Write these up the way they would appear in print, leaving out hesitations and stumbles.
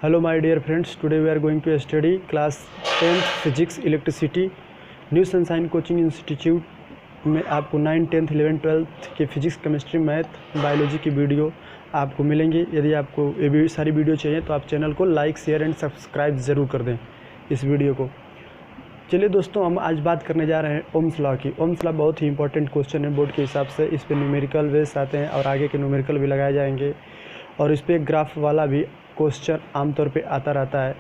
Hello my dear friends, today we are going to study class 10th physics electricity new sunshine coaching institute में आपको 9, 10th, 11, 12th के physics chemistry math biology की video आपको मिलेंगी। यदि आपको ये सारी वीडियो चाहिए तो आप चैनल को लाइक शेयर एंड सब्सक्राइब ज़रूर कर दें इस वीडियो को। चलिए दोस्तों, हम आज बात करने जा रहे हैं ओम्स लॉ की। ओम्स लॉ बहुत ही इंपॉर्टेंट क्वेश्चन है बोर्ड के हिसाब से। इस पर न्यूमेरिकल बेस आते हैं और आगे के न्यूमेरिकल भी लगाए जाएंगे और इस पर ग्राफ वाला भी क्वेश्चन आमतौर पे आता रहता है।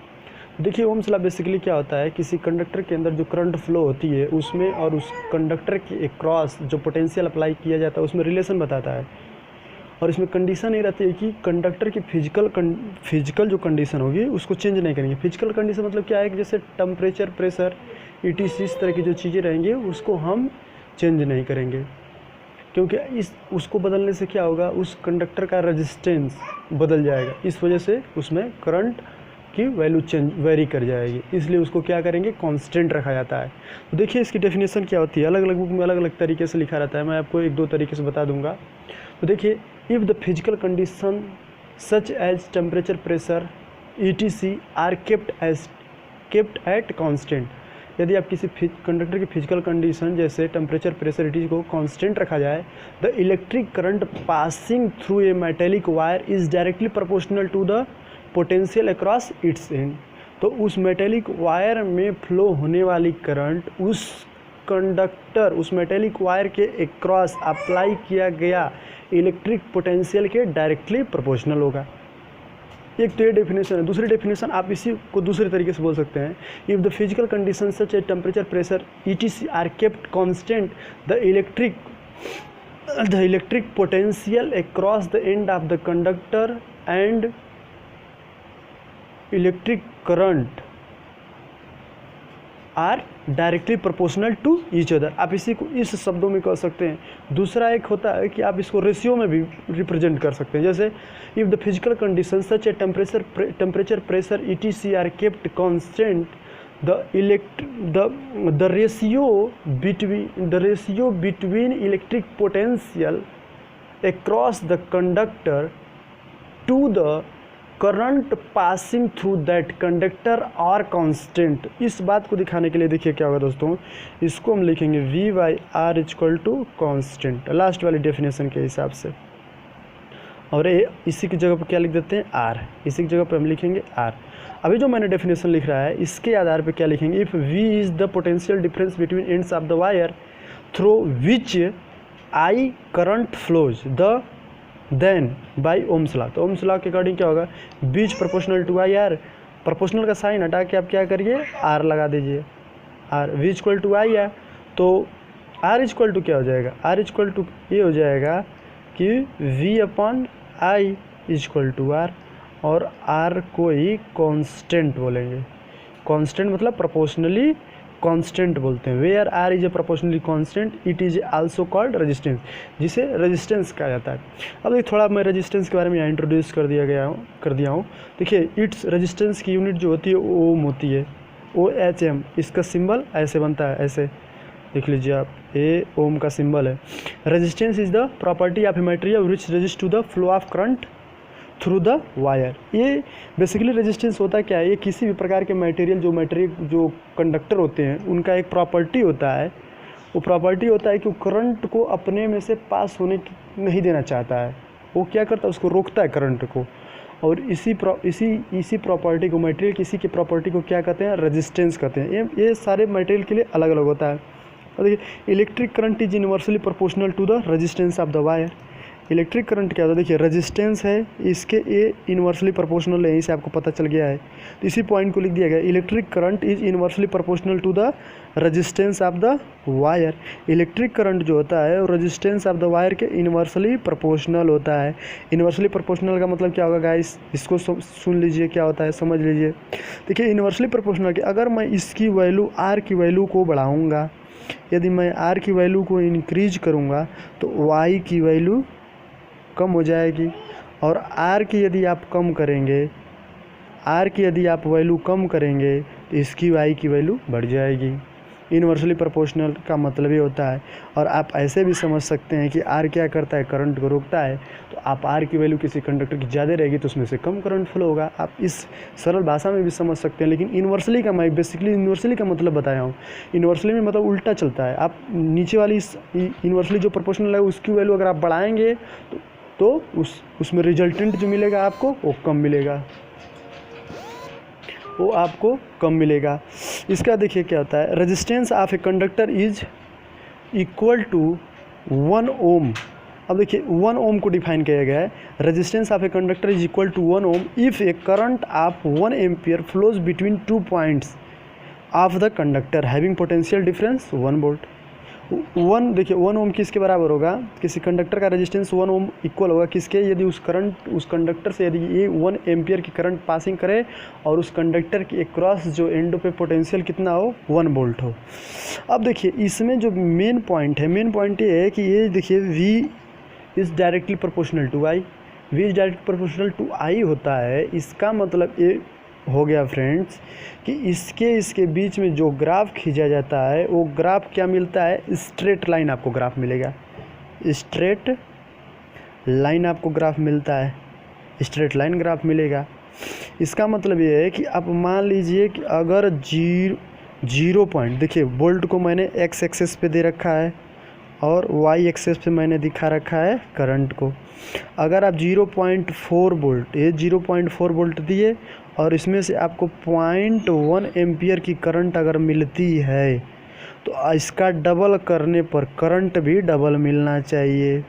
देखिए, ओम्स लॉ बेसिकली क्या होता है, किसी कंडक्टर के अंदर जो करंट फ्लो होती है उसमें और उस कंडक्टर के क्रॉस जो पोटेंशियल अप्लाई किया जाता है उसमें रिलेशन बताता है। और इसमें कंडीशन ये रहती है कि कंडक्टर की फिजिकल जो कंडीशन होगी उसको चेंज नहीं करेंगे। फिजिकल कंडीशन मतलब क्या है कि जैसे टेम्परेचर, प्रेशर, ETC इस तरह की जो चीज़ें रहेंगी उसको हम चेंज नहीं करेंगे, क्योंकि उसको बदलने से क्या होगा, उस कंडक्टर का रेजिस्टेंस बदल जाएगा। इस वजह से उसमें करंट की वैल्यू वेरी कर जाएगी, इसलिए उसको क्या करेंगे, कांस्टेंट रखा जाता है। तो देखिए इसकी डेफिनेशन क्या होती है, अलग अलग बुक में अलग अलग तरीके से लिखा रहता है, मैं आपको एक दो तरीके से बता दूंगा। तो देखिए, if the physical condition such as temperature, pressure, ETC are kept at constant, यदि आप किसी कंडक्टर की फिजिकल कंडीशन जैसे टेम्परेचर, प्रेशर, ETC को कांस्टेंट रखा जाए, the electric current passing through a metallic wire is directly proportional to the potential across its end. तो उस मेटेलिक वायर में फ्लो होने वाली करंट उस मेटेलिक वायर के अक्रॉस अप्लाई किया गया इलेक्ट्रिक पोटेंशियल के डायरेक्टली प्रोपोर्शनल होगा। एक तो ये डेफिनेशन है। दूसरी डेफिनेशन आप इसी को दूसरे तरीके से बोल सकते हैं, if the physical condition such as temperature, pressure, ETC are kept constant, the electric potential across the end of the conductor and electric current are directly proportional to each other. आप इसी को इस शब्दों में कह सकते हैं। दूसरा एक होता है कि आप इसको रेशियो में भी रिप्रेजेंट कर सकते हैं, जैसे if the physical condition such as temperature, pressure, ETC are kept constant, the ratio between electric potential across the conductor to the current passing through that conductor are constant. इस बात को दिखाने के लिए देखिए क्या होगा दोस्तों, इसको हम लिखेंगे V/R equal to constant, last वाली डेफिनेशन के हिसाब से। और इसी की जगह पर क्या लिख देते हैं, R। इसी की जगह पर हम लिखेंगे R। अभी जो मैंने डेफिनेशन लिख रहा है इसके आधार पर क्या लिखेंगे, if V is the potential difference between ends of the wire through which I current flows then by Ohm's law. तो ओम्स लॉ के अकॉर्डिंग क्या होगा, बीच प्रोपोर्शनल टू IR, प्रोपोर्शनल का साइन हटा के आप क्या करिए, R लगा दीजिए। R V equal to I है, तो R इक्वल टू क्या हो जाएगा, R इक्वल टू ये हो जाएगा कि V/I इक्वल टू R, और R को ही कांस्टेंट बोलेंगे। कांस्टेंट मतलब प्रोपोर्शनली कांस्टेंट बोलते हैं। Where R is a proportionally constant, it is also called resistance, जिसे रेजिस्टेंस कहा जाता है। अब देखिए थोड़ा मैं रेजिस्टेंस के बारे में यहाँ इंट्रोड्यूस कर दिया हूँ। देखिए इट्स रेजिस्टेंस की यूनिट जो होती है ओम होती है, OHM। इसका सिंबल ऐसे बनता है, ऐसे देख लीजिए आप, ये ओम का सिंबल है। Resistance is the property of a material which resist to the flow of current through the wire. ये बेसिकली रेजिस्टेंस होता है क्या है, ये किसी भी प्रकार के मटेरियल जो कंडक्टर होते हैं उनका एक प्रॉपर्टी होता है। वो प्रॉपर्टी होता है कि वो करंट को अपने में से पास होने नहीं देना चाहता है। वो क्या करता है, उसको रोकता है करंट को। और इसी प्रॉपर्टी को, मटेरियल किसी की प्रॉपर्टी को क्या कहते हैं, रेजिस्टेंस कहते हैं। ये सारे मटेरियल के लिए अलग अलग होता है। और देखिए electric current is inversely proportional to the resistance of the wire. Electric current क्या होता है, देखिए रेजिस्टेंस है, इसके ये इनवर्सली प्रोपोर्शनल है, यहीं से आपको पता चल गया है। तो इसी पॉइंट को लिख दिया गया, electric current is inversely proportional to the resistance of the wire. Electric current जो होता है वो रेजिस्टेंस ऑफ द वायर के इनवर्सली प्रोपोर्शनल होता है। इनवर्सली प्रोपोर्शनल का मतलब क्या होगा गाइस, इसको सुन लीजिए क्या होता है, समझ लीजिए। देखिए इनवर्सली प्रोपोर्शनल के अगर मैं इसकी वैल्यू R की वैल्यू को बढ़ाऊँगा, यदि मैं R की वैल्यू को इंक्रीज करूँगा तो Y की वैल्यू कम हो जाएगी, और R की यदि आप वैल्यू कम करेंगे तो इसकी Y की वैल्यू बढ़ जाएगी। इन्वर्सली प्रोपोर्शनल का मतलब ये होता है। और आप ऐसे भी समझ सकते हैं कि आर क्या करता है, करंट को रोकता है। तो आप आर की वैल्यू किसी कंडक्टर की ज़्यादा रहेगी तो उसमें से कम करंट फ्लो होगा। आप इस सरल भाषा में भी समझ सकते हैं। लेकिन इन्वर्सली का मैं बेसिकली इन्वर्सली का मतलब बताया हूँ। इन्वर्सली में मतलब उल्टा चलता है। आप नीचे वाली इन्वर्सली जो प्रोपोर्शनल है उसकी वैल्यू अगर आप बढ़ाएंगे तो उसमें रिजल्टेंट जो मिलेगा आपको वो कम मिलेगा, वो आपको कम मिलेगा। इसका देखिए क्या होता है, resistance of a conductor is equal to 1 ohm. अब देखिए 1 ओम को डिफाइन किया गया है, resistance of a conductor is equal to 1 ohm if a current of 1 ampere flows between 2 points of the conductor having potential difference 1 volt. 1 देखिए 1 ओम किसके बराबर होगा, किसी कंडक्टर का रेजिस्टेंस 1 ओम इक्वल होगा किसके, यदि उस कंडक्टर से यदि ये 1 एम्पियर की करंट पासिंग करे और उस कंडक्टर के क्रॉस जो एंडो पे पोटेंशियल कितना हो, 1 वोल्ट हो। अब देखिए इसमें जो मेन पॉइंट ये है कि ये देखिए V is directly proportional to I, V is directly proportional to I होता है। इसका मतलब ये हो गया फ्रेंड्स कि इसके बीच में जो ग्राफ खींचा जाता है वो ग्राफ क्या मिलता है, स्ट्रेट लाइन आपको ग्राफ मिलेगा, स्ट्रेट लाइन आपको ग्राफ मिलता है, स्ट्रेट लाइन ग्राफ मिलेगा। इसका मतलब ये है कि आप मान लीजिए कि अगर 0 पॉइंट, देखिए वोल्ट को मैंने x एक्सेस पे दे रखा है और y एक्सेस पे मैंने दिखा रखा है करंट को। अगर आप 0.4 वोल्ट, ये 0.4 वोल्ट दिए और इसमें से आपको 0.1 एम्पियर की करंट अगर मिलती है तो इसका डबल करने पर करंट भी डबल मिलना चाहिए,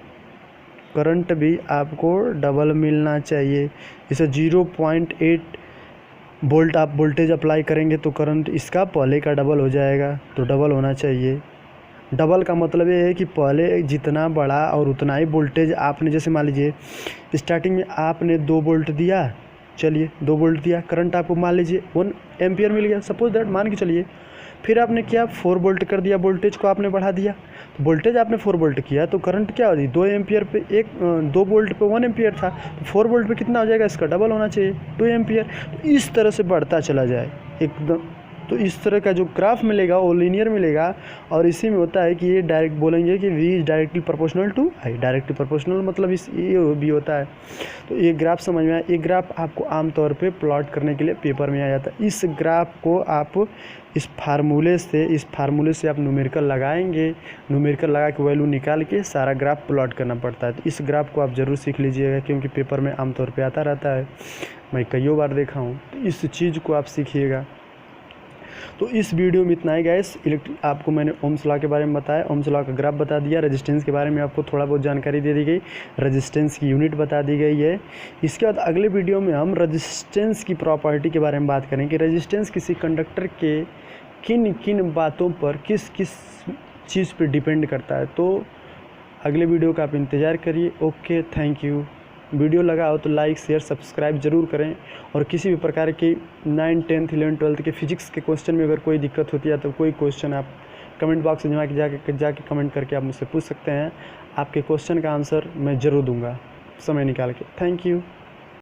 करंट भी आपको डबल मिलना चाहिए। जैसे 0.8 वोल्ट आप वोल्टेज अप्लाई करेंगे तो करंट इसका पहले का डबल हो जाएगा, तो डबल होना चाहिए। डबल का मतलब ये है कि पहले जितना बड़ा और उतना ही वोल्टेज आपने, जैसे मान लीजिए स्टार्टिंग में आपने 2 वोल्ट दिया, चलिए 2 वोल्ट दिया, करंट आपको मान लीजिए 1 एम्पियर मिल गया, सपोज दैट मान के चलिए। फिर आपने क्या 4 वोल्ट कर दिया, वोल्टेज को आपने बढ़ा दिया, तो वोल्टेज आपने 4 वोल्ट किया तो करंट क्या होगी, 2 एम्पियर पे 2 वोल्ट पे 1 एम्पियर था, तो 4 वोल्ट पे कितना हो जाएगा, इसका डबल होना चाहिए 2 एम्पियर। तो इस तरह से बढ़ता चला जाए एकदम। तो इस तरह का जो ग्राफ मिलेगा वो लीनियर मिलेगा। और इसी में होता है कि ये डायरेक्ट बोलेंगे कि V is directly proportional to I, directly proportional मतलब ये भी होता है। तो ये ग्राफ समझ में आया। ये ग्राफ आपको आमतौर पे प्लॉट करने के लिए पेपर में आ जाता है। इस ग्राफ को आप इस फार्मूले से आप न्यूमेरिकल लगाएंगे, न्यूमेरिकल लगा के वैल्यू निकाल के सारा ग्राफ प्लॉट करना पड़ता है। तो इस ग्राफ को आप ज़रूर सीख लीजिएगा क्योंकि पेपर में आमतौर पर आता रहता है, मैं कईयों बार देखा हूँ। तो इस चीज़ को आप सीखिएगा। तो इस वीडियो में इतना ही गाइस। आपको मैंने ओम्स लॉ के बारे में बताया, ओम्स लॉ का ग्राफ बता दिया, रेजिस्टेंस के बारे में आपको थोड़ा बहुत जानकारी दे दी गई, रेजिस्टेंस की यूनिट बता दी गई है। इसके बाद अगले वीडियो में हम रेजिस्टेंस की प्रॉपर्टी के बारे में बात करेंगे। रेजिस्टेंस किसी कंडक्टर के किन किन बातों पर, किस किस चीज़ पर डिपेंड करता है। तो अगले वीडियो का आप इंतज़ार करिए। Okay, thank you. वीडियो लगा हो तो लाइक शेयर सब्सक्राइब ज़रूर करें। और किसी भी प्रकार के 9, 10th, 11th, 12th के फिजिक्स के क्वेश्चन में अगर कोई दिक्कत होती है तो कोई क्वेश्चन आप कमेंट बॉक्स में जाके कमेंट करके आप मुझसे पूछ सकते हैं। आपके क्वेश्चन का आंसर मैं ज़रूर दूंगा समय निकाल के। Thank you.